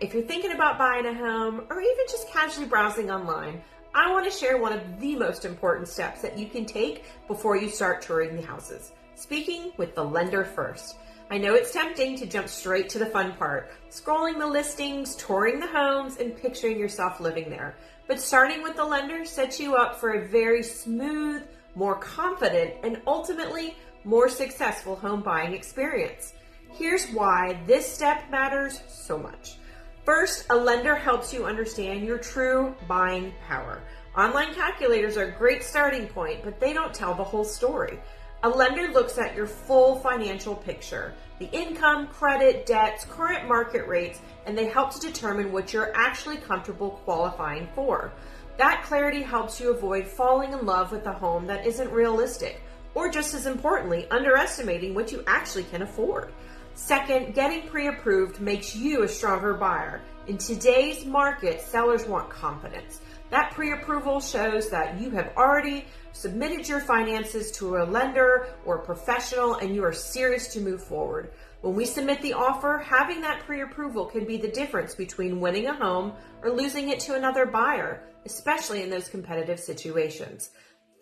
if you're thinking about buying a home or even just casually browsing online, I want to share one of the most important steps that you can take before you start touring the houses. Speaking with the lender first. I know it's tempting to jump straight to the fun part, scrolling the listings, touring the homes, and picturing yourself living there. But starting with the lender sets you up for a very smooth, more confident, and ultimately more successful home buying experience. Here's why this step matters so much. First, a lender helps you understand your true buying power. Online calculators are a great starting point, but they don't tell the whole story. A lender looks at your full financial picture, the income, credit, debts, current market rates, and they help to determine what you're actually comfortable qualifying for. That clarity helps you avoid falling in love with a home that isn't realistic, or just as importantly, underestimating what you actually can afford. Second, getting pre-approved makes you a stronger buyer. In today's market, sellers want confidence. That pre-approval shows that you have already submitted your finances to a lender or a professional and you are serious to move forward. When we submit the offer, having that pre-approval can be the difference between winning a home or losing it to another buyer, especially in those competitive situations.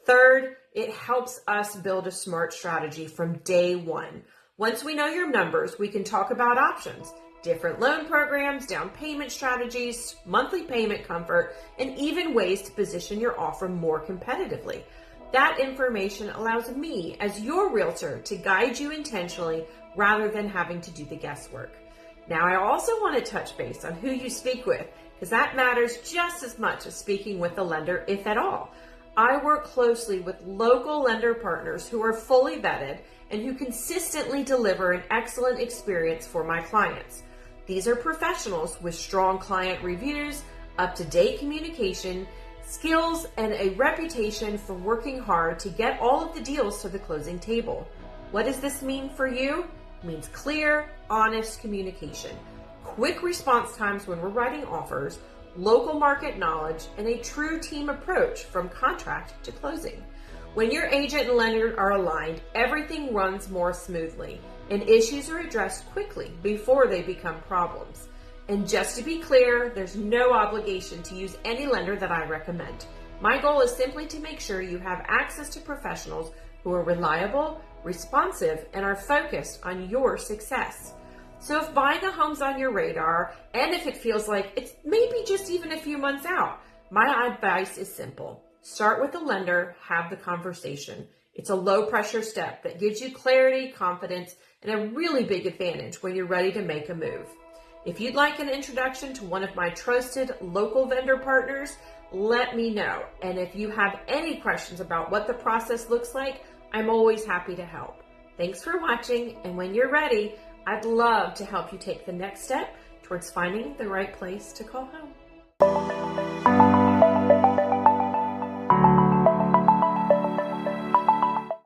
Third, it helps us build a smart strategy from day one. Once we know your numbers, we can talk about options, different loan programs, down payment strategies, monthly payment comfort, and even ways to position your offer more competitively. That information allows me, as your realtor, to guide you intentionally rather than having to do the guesswork. Now, I also want to touch base on who you speak with, because that matters just as much as speaking with the lender, if at all. I work closely with local lender partners who are fully vetted and who consistently deliver an excellent experience for my clients. These are professionals with strong client reviews, up-to-date communication, skills, and a reputation for working hard to get all of the deals to the closing table. What does this mean for you? It means clear, honest communication, quick response times when we're writing offers, local market knowledge, and a true team approach from contract to closing. When your agent and lender are aligned, everything runs more smoothly and issues are addressed quickly before they become problems. And just to be clear, there's no obligation to use any lender that I recommend. My goal is simply to make sure you have access to professionals who are reliable, responsive, and are focused on your success. So if buying a home's on your radar, and if it feels like it's maybe just even a few months out, my advice is simple. Start with a lender, have the conversation. It's a low pressure step that gives you clarity, confidence, and a really big advantage when you're ready to make a move. If you'd like an introduction to one of my trusted local vendor partners, let me know. And if you have any questions about what the process looks like, I'm always happy to help. Thanks for watching, and when you're ready, I'd love to help you take the next step towards finding the right place to call home.